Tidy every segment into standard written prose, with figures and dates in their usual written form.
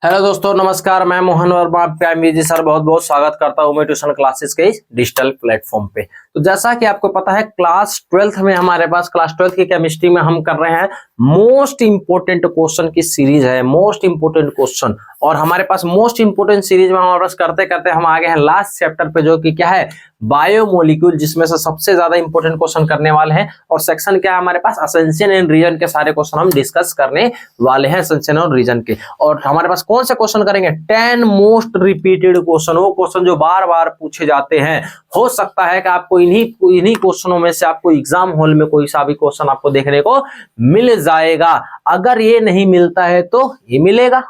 Hello दोस्तों, नमस्कार। मैं मोहन वर्मा आपका एमवीजी सर बहुत बहुत स्वागत करता हूं मैं ट्यूशन क्लासेस के इस डिजिटल प्लेटफॉर्म पे। तो जैसा कि आपको पता है, क्लास 12th में हमारे पास क्लास 12th की केमिस्ट्री में हम कर रहे हैं मोस्ट इंपोर्टेंट क्वेश्चन की सीरीज है, मोस्ट इंपोर्टेंट क्वेश्चन। और हमारे पास मोस्ट इंपोर्टेंट सीरीज में हमारे पास करते करते हम आगे हैं लास्ट चैप्टर पे, जो कि क्या है, बायोमोलिक्यूल, जिसमें से सबसे ज्यादा इंपोर्टेंट क्वेश्चन करने वाले हैं। और सेक्शन क्या है हमारे पास, असेंशियल एंड रीजन के सारे क्वेश्चन हम डिस्कस करने वाले हैं, असेंशियल और रीजन के। और हमारे पास कौन से क्वेश्चन करेंगे, 10 मोस्ट रिपीटेड क्वेश्चन, वो क्वेश्चन जो बार बार पूछे जाते हैं। हो सकता है कि आपको इन्हीं क्वेश्चनों में से आपको एग्जाम हॉल में कोई सा भी क्वेश्चन आपको देखने को मिल जाएगा। अगर ये नहीं मिलता है तो ये मिलेगा,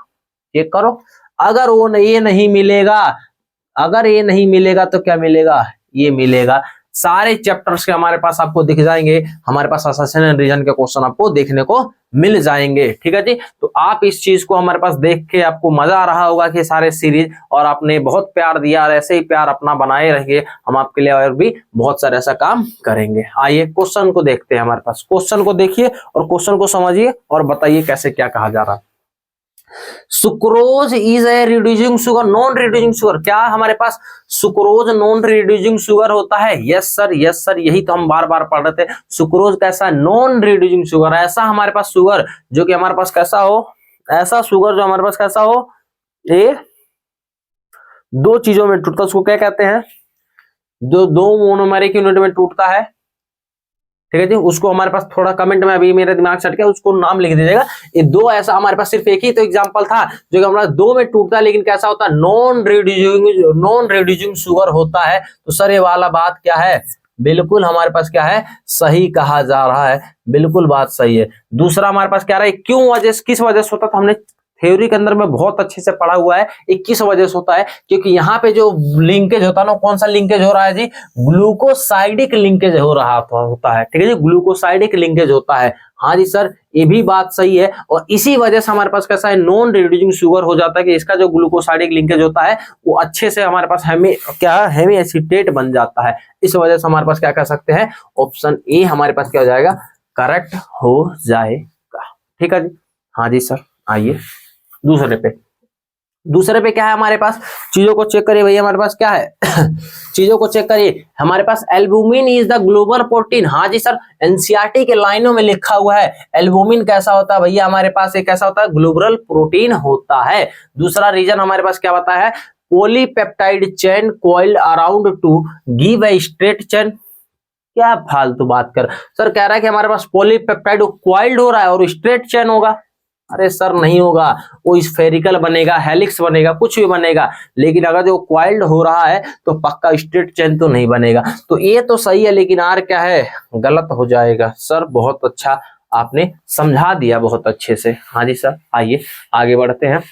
चेक करो। अगर ये नहीं मिलेगा, अगर ये नहीं मिलेगा तो क्या मिलेगा, ये मिलेगा। सारे चैप्टर्स के हमारे पास आपको दिख जाएंगे, हमारे पास असेंशियल एंड रीजन के क्वेश्चन आपको देखने को मिल जाएंगे। ठीक है जी, तो आप इस चीज को हमारे पास देख के आपको मजा आ रहा होगा कि सारे सीरीज, और आपने बहुत प्यार दिया, और ऐसे ही प्यार अपना बनाए रहिए, हम आपके लिए और भी बहुत सारे ऐसा काम करेंगे। आइए क्वेश्चन को देखते हैं। हमारे पास क्वेश्चन को देखिए और क्वेश्चन को समझिए और बताइए कैसे क्या कहा जा रहा है। Sucrose is a reducing sugar, non reducing sugar. क्या हमारे पास सुक्रोज नॉन रिड्यूसिंग शुगर होता है? यस सर, यस सर, यही तो हम बार बार पढ़ रहे थे। सुक्रोज कैसा, नॉन रिड्यूसिंग शुगर। ऐसा हमारे पास शुगर जो कि हमारे पास कैसा हो, ऐसा शुगर जो हमारे पास कैसा हो, ये दो चीजों में टूटता है, उसको क्या कहते हैं, जो दो मोनोमेरिक यूनिट में टूटता है। ठीक है जी, उसको हमारे पास थोड़ा कमेंट में अभी मेरे दिमाग से हट गया, उसको नाम लिख दीजिएगा। ये दो, ऐसा हमारे पास सिर्फ एक ही तो एग्जांपल था जो कि हमारा दो में टूटता है, लेकिन कैसा होता है, नॉन रिड्यूसिंग शुगर होता है। तो सर ये वाला बात क्या है, बिल्कुल हमारे पास क्या है, सही कहा जा रहा है, बिल्कुल बात सही है। दूसरा हमारे पास क्या रहा है, क्यों वजह, किस वजह से होता था, हमने थ्योरी के अंदर में बहुत अच्छे से पढ़ा हुआ है। 21 वजह से होता है, क्योंकि यहाँ पे जो लिंकेज होता है ना, कौन सा लिंकेज हो रहा है जी, ग्लूकोसाइडिक लिंकेज हो रहा होता है। ठीक है जी, ग्लूकोसाइडिक लिंकेज होता है। हाँ जी सर, ये भी बात सही है। और इसी वजह से हमारे पास कैसा है, नॉन रिड्यूसिंग शुगर हो जाता है, कि इसका जो ग्लूकोसाइडिक लिंकेज होता है वो अच्छे से हमारे पास हेमी एसीटेट बन जाता है। इस वजह से हमारे पास क्या कह सकते हैं, ऑप्शन ए हमारे पास क्या हो जाएगा, करेक्ट हो जाएगा। ठीक है जी, हाँ जी सर। आइए दूसरे पे क्या है हमारे पास, चीजों को चेक करिए भैया, हमारे पास क्या है चीजों को चेक करिए। हमारे पास albumin is the global protein. हाँ जी सर, एनसीईआरटी के लाइनों में लिखा हुआ है। एल्बुमिन कैसा होता है भैया, हमारे पास एक कैसा होता है, ग्लोबल प्रोटीन होता है। दूसरा रीजन हमारे पास क्या बताया है, polypeptide chain coiled around two give a straight chain. क्या फालतू बात कर, सर कह रहा है कि हमारे पास पॉलीपेप्टाइड कॉइल्ड हो रहा है और स्ट्रेट चेन होगा। अरे सर नहीं होगा, वो स्फेरिकल बनेगा, हेलिक्स बनेगा, कुछ भी बनेगा, लेकिन अगर जो क्वाइल्ड हो रहा है तो पक्का स्ट्रेट चेन तो नहीं बनेगा। तो ये तो सही है, लेकिन आर क्या है, गलत हो जाएगा। सर बहुत अच्छा आपने समझा दिया, बहुत अच्छे से। हाँ जी सर, आइए आगे बढ़ते हैं।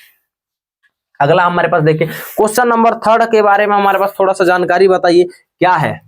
अगला हमारे पास देखिए, क्वेश्चन नंबर 3 के बारे में हमारे पास थोड़ा सा जानकारी बताइए, क्या है।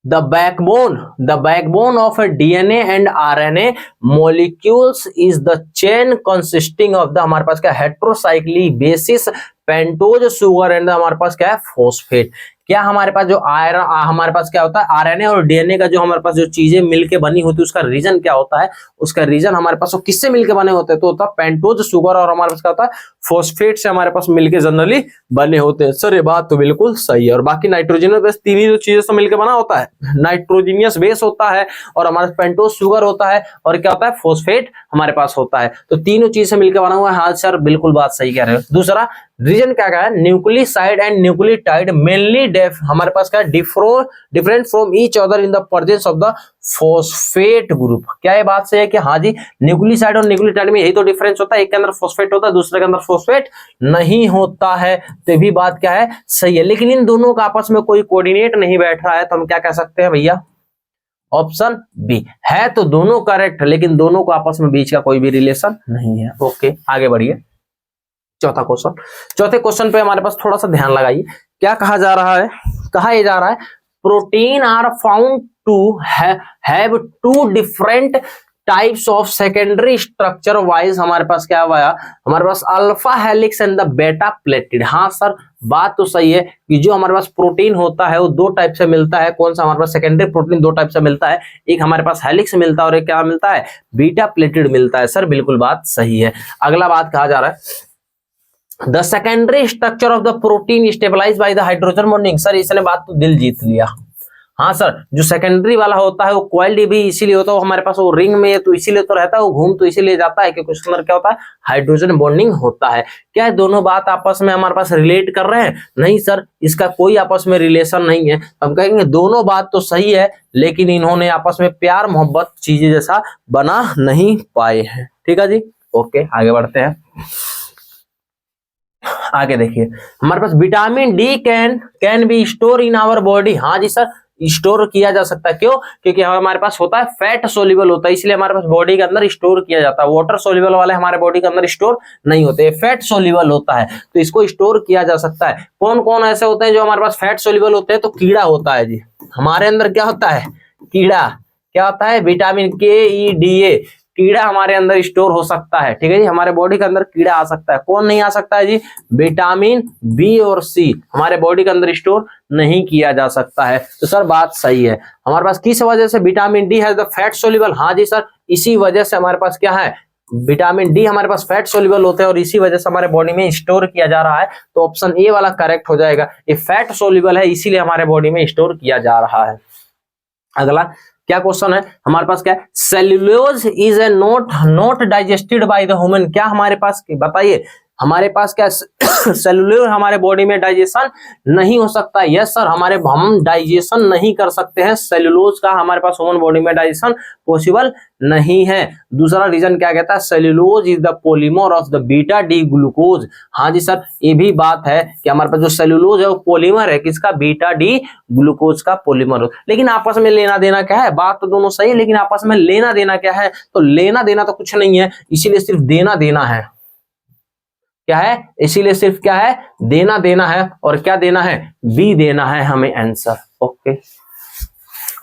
The backbone of a DNA and RNA molecules is the chain consisting of the, हमारे पास क्या, heterocyclic basis, pentose sugar and हमारे पास क्या है, फॉस्फेट। क्या हमारे पास जो हमारे पास क्या होता है, आरएनए और डीएनए का जो हमारे पास जो चीजें मिलके बनी होती है, उसका रीजन क्या होता है, उसका रीजन हमारे पास वो किससे मिलके बने होते हैं, तो होता है पेंटोज शुगर, और हमारे पास क्या होता है, फॉस्फेट से हमारे पास मिलके जनरली बने होते हैं। सर ये बात तो बिल्कुल सही है। और बाकी नाइट्रोजनस बेस, तीन ही जो चीजें से मिलकर बना होता है, नाइट्रोजनियस बेस होता है, और हमारे पेंटोज शुगर होता है, और क्या होता है, फॉस्फेट हमारे पास होता है। तो तीनों चीज से मिलकर बना हुआ है। हाँ सर बिल्कुल बात सही कह रहे हो। दूसरा रीजन क्या है, न्यूक्लियोसाइड एंड न्यूक्लियोटाइड मेनली हमारे पास क्या, different from each other in the presence of the phosphate group. क्या ये बात सही है कि हाँ जी, न्यूक्लियोसाइड और न्यूक्लियोटाइड में यही तो डिफरेंस होता है, एक के अंदर फॉस्फेट होता है, दूसरे के अंदर फॉस्फेट नहीं होता है। तो भी बात क्या है, सही है। लेकिन इन दोनों का आपस में कोई कोऑर्डिनेट नहीं बैठ रहा है, तो हम क्या कह सकते हैं भैया, ऑप्शन बी है। तो दोनों करेक्ट, लेकिन दोनों को आपस में बीच का कोई भी रिलेशन नहीं है। ओके आगे बढ़िए। चौथे क्वेश्चन पे हमारे पास थोड़ा सा ध्यान लगाइए, क्या कहा जा रहा है, कहा यह जा रहा है, protein are found to have two different types of secondary structure wise. हमारे पास क्या हुआ, हमारे पास alpha helix and the beta pleated. हाँ सर बात तो सही है कि जो हमारे पास प्रोटीन होता है वो दो टाइप से मिलता है। कौन सा, हमारे पास सेकेंडरी प्रोटीन दो टाइप से मिलता है, एक हमारे पास हेलिक्स मिलता है और एक क्या मिलता है, बीटा प्लेटिड मिलता है। सर बिल्कुल बात सही है। अगला बात कहा जा रहा है, the secondary structure of the protein stabilize by the hydrogen bonding. Sir इसने बात तो दिल जीत लिया। हाँ सर, जो सेकेंडरी वाला होता है वो कॉइल्ड भी इसीलिए होता है, हमारे पास वो रिंग में तो इसीलिए तो रहता है, वो घूम तो इसीलिए जाता है क्योंकि उसके अंदर क्या होता है, हाइड्रोजन बॉन्डिंग होता है। क्या है, दोनों बात आपस में हमारे पास रिलेट कर रहे हैं? नहीं सर, इसका कोई आपस में रिलेशन नहीं है। हम कहेंगे दोनों बात तो सही है, लेकिन इन्होंने आपस में प्यार मोहब्बत चीजें जैसा बना नहीं पाए हैं। ठीक है जी, ओके आगे बढ़ते हैं। आगे देखिए, हमारे पास vitamin D can be store in our body. हाँ जी सर, स्टोर किया जा सकता है। क्यों? क्योंकि हमारे पास होता है फैट सोल्यूबल होता है, इसलिए हमारे पास बॉडी के अंदर स्टोर किया जाता है। वाटर सोल्यूबल वाले हमारे बॉडी के अंदर स्टोर नहीं होते, फैट सोल्यूबल होता है, तो इसको स्टोर किया जा सकता है। कौन कौन ऐसे होते हैं जो हमारे पास फैट सोल्यूबल होते हैं? तो कीड़ा होता है जी, हमारे अंदर क्या होता है, कीड़ा। क्या होता है? विटामिन KEDA, कीड़ा हमारे अंदर स्टोर हो सकता है। ठीक है जी, हमारे बॉडी के अंदर कीड़ा आ सकता है। कौन नहीं आ सकता है जी? विटामिन B और C हमारे बॉडी के अंदर स्टोर नहीं किया जा सकता है। तो सर बात सही है। हमारे पास किस वजह से विटामिन डी है द फैट सोल्यूबल? हाँ जी सर, इसी वजह से हमारे पास क्या है, विटामिन डी हमारे पास फैट सोल्यूबल होते हैं और इसी वजह से हमारे बॉडी में स्टोर किया जा रहा है। तो ऑप्शन ए वाला करेक्ट हो जाएगा। ये फैट सोल्यूबल है, इसीलिए हमारे बॉडी में स्टोर किया जा रहा है। अगला क्या क्वेश्चन है हमारे पास, क्या है, cellulose is a not digested by the human. क्या हमारे पास, बताइए हमारे पास क्या सेल्यूलोज हमारे बॉडी में डाइजेशन नहीं हो सकता? यस सर, हम डाइजेशन नहीं कर सकते हैं सेल्यूलोज का, हमारे पास ह्यूमन बॉडी में डाइजेशन पॉसिबल नहीं है। दूसरा रीजन क्या कहता है, cellulose is the polymer of the beta D glucose. हाँ जी सर, ये भी बात है कि हमारे पास जो सेल्यूलोज है वो पॉलीमर है किसका, बीटा डी ग्लूकोज का पॉलीमर। लेकिन आपस में लेना देना क्या है, बात तो दोनों सही है, लेकिन आपस में लेना देना क्या है? तो लेना देना तो कुछ नहीं है, इसीलिए सिर्फ देना देना है। क्या है? इसीलिए सिर्फ क्या है, देना देना है। और क्या देना है, बी देना है हमें आंसर। ओके,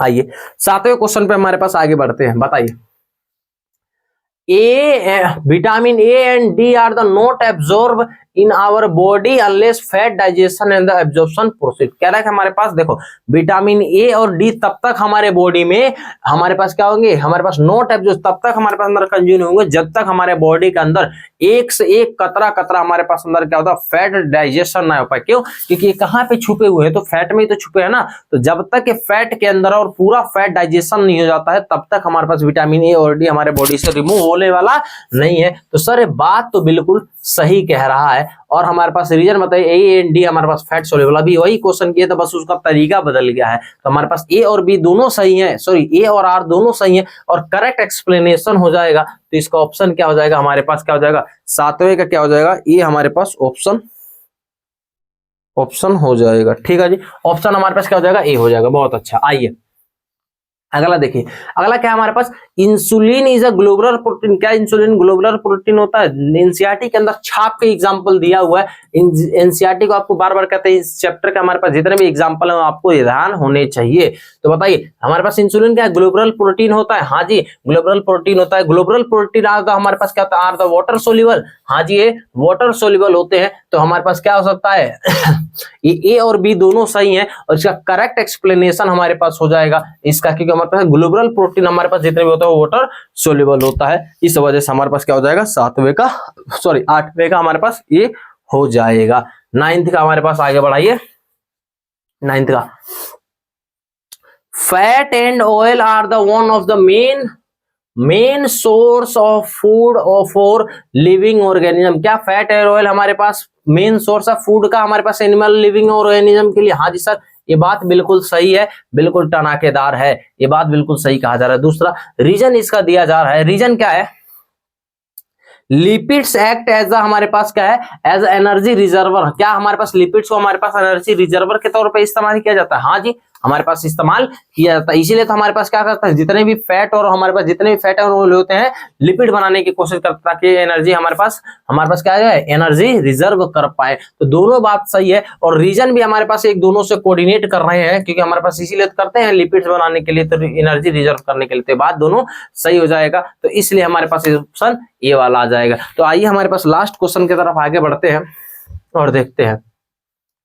आइए 7वें क्वेश्चन पे हमारे पास आगे बढ़ते हैं। बताइए, vitamin A and D are the not absorb in our body unless fat digestion and the absorption proceed. कह रहा है कि हमारे पास देखो विटामिन ए और डी तब तक हमारे बॉडी में हमारे पास क्या होंगे, हमारे पास नॉट एब्जॉर्ब तब तक हमारे पास अंदर कंज्यूम होंगे जब तक हमारे बॉडी के अंदर एक से एक कतरा कतरा हमारे पास अंदर क्या होता है, फैट डाइजेशन ना हो पाए। क्यों? क्योंकि ये कहाँ पे छुपे हुए हैं, तो फैट में ही तो छुपे हैं ना। तो जब तक ये फैट के अंदर और पूरा फैट डाइजेशन नहीं हो जाता है तब तक हमारे पास विटामिन ए और डी हमारे बॉडी से रिमूव होने वाला नहीं है। तो सर ये बात तो बिल्कुल सही कह रहा है। और हमारे पास रीजन बताइए, ए एंड डी हमारे पास फैट सोल्यूबल, अभी वही क्वेश्चन किया था, बस उसका तरीका बदल गया है। तो हमारे पास ए और बी दोनों सही है, सॉरी ए और आर दोनों सही है और करेक्ट एक्सप्लेनेशन हो जाएगा। तो इसका ऑप्शन क्या हो जाएगा हमारे पास, क्या हो जाएगा 7वें का क्या हो जाएगा, ये हमारे पास ऑप्शन हो जाएगा। ठीक है जी, ऑप्शन हमारे पास क्या हो जाएगा, ए हो जाएगा। बहुत अच्छा, आइए अगला देखिए। अगला क्या है हमारे पास, insulin is a globular protein. क्या इंसुलिन ग्लोबुलर प्रोटीन होता है? एनसीईआरटी के अंदर छाप के एग्जांपल दिया हुआ है। एनसीईआरटी को आपको बार बार कहते हैं इस चैप्टर के हमारे पास जितने भी एग्जांपल है आपको ध्यान होने चाहिए। तो बताइए हमारे पास इंसुलिन क्या है, ग्लोबुलर प्रोटीन होता है? हाँ जी, ग्लोबुलर प्रोटीन होता है। ग्लोबुलर प्रोटीन हमारे पास क्या होता है, आर द वाटर सोल्यूबल। हाँ जी, ये वाटर सोल्यूबल होते हैं। तो हमारे पास क्या हो सकता है ये ए और बी दोनों सही हैं और इसका करेक्ट एक्सप्लेनेशन हमारे पास हो जाएगा इसका, क्योंकि हमारे पास ग्लोबुलर प्रोटीन हमारे पास जितने भी होता है वो वाटर सोल्यूबल होता है। इस वजह से हमारे पास क्या हो जाएगा 8वें का हमारे पास ये हो जाएगा। 9th का हमारे पास आगे बढ़ाइए। 9th का, fat and oil are the one of the main source of food for living organism. क्या फैट और ऑयल हमारे पास मेन सोर्स ऑफ फूड का हमारे पास एनिमल लिविंग ऑर्गेनिज्म के लिए? हाँ जी सर, ये बात बिल्कुल सही है, बिल्कुल टनाकेदार है, ये बात बिल्कुल सही कहा जा रहा है। दूसरा रीजन इसका दिया जा रहा है, रीजन क्या है, लिपिड्स एक्ट एज हमारे पास क्या है, एज एनर्जी रिजर्वर। क्या हमारे पास लिपिड्स को हमारे पास एनर्जी रिजर्वर के तौर पे इस्तेमाल किया जाता है? हाँ जी, हमारे पास इस्तेमाल किया जाता है। इसीलिए तो हमारे पास क्या करता है, जितने भी फैट और हमारे पास जितने भी फैट होते हैं लिपिड बनाने की कोशिश करता है ताकि एनर्जी हमारे पास क्या है, एनर्जी रिजर्व कर पाए। तो दोनों बात सही है और रीजन भी हमारे पास एक दोनों से कोऑर्डिनेट कर रहे हैं, क्योंकि हमारे पास इसीलिए करते हैं लिपिड्स बनाने के लिए, तो एनर्जी रिजर्व करने के लिए, तो बात दोनों सही हो जाएगा। तो इसलिए हमारे पास ऑप्शन ए वाला आ जाएगा। तो आइए हमारे पास लास्ट क्वेश्चन की तरफ आगे बढ़ते हैं और देखते हैं।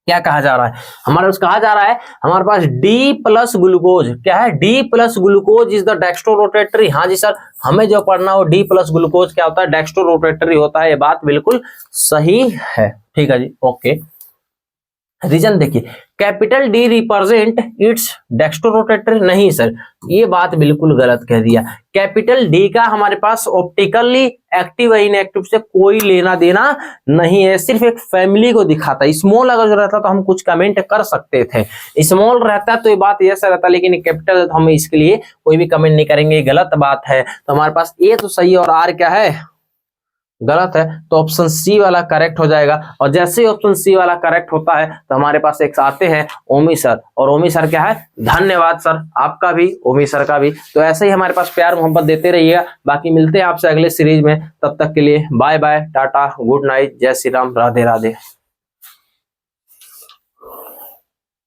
क्या कहा जा रहा है हमारे पास, कहा जा रहा है हमारे पास डी प्लस ग्लूकोज, क्या है D plus glucose is the dextrorotatory. हाँ जी सर, हमें जो पढ़ना हो डी प्लस ग्लूकोज क्या होता है, डेक्स्ट्रोरोटेटरी होता है, ये बात बिल्कुल सही है। ठीक है जी, ओके। रीजन देखिए, capital D represent it's dextrorotatory, नहीं सर ये बात बिल्कुल गलत कह दिया। कैपिटल डी का हमारे पास ऑप्टिकली एक्टिव या इनएक्टिव से कोई लेना देना नहीं है, सिर्फ एक फैमिली को दिखाता है। स्मॉल अगर जो रहता तो हम कुछ कमेंट कर सकते थे, स्मॉल रहता तो ये बात ऐसा रहता, लेकिन कैपिटल तो हम इसके लिए कोई भी कमेंट नहीं करेंगे, गलत बात है। तो हमारे पास ए तो सही है और आर क्या है, गलत है। तो ऑप्शन सी वाला करेक्ट हो जाएगा। और जैसे ही ऑप्शन सी वाला करेक्ट होता है तो हमारे पास एक आते हैं ओमी सर, और ओमी सर क्या है, धन्यवाद सर आपका भी, ओमी सर का भी। तो ऐसे ही हमारे पास प्यार मोहब्बत देते रहिएगा। बाकी मिलते हैं आपसे अगले सीरीज में, तब तक के लिए bye bye, tata, good night, जय श्री राम, राधे राधे।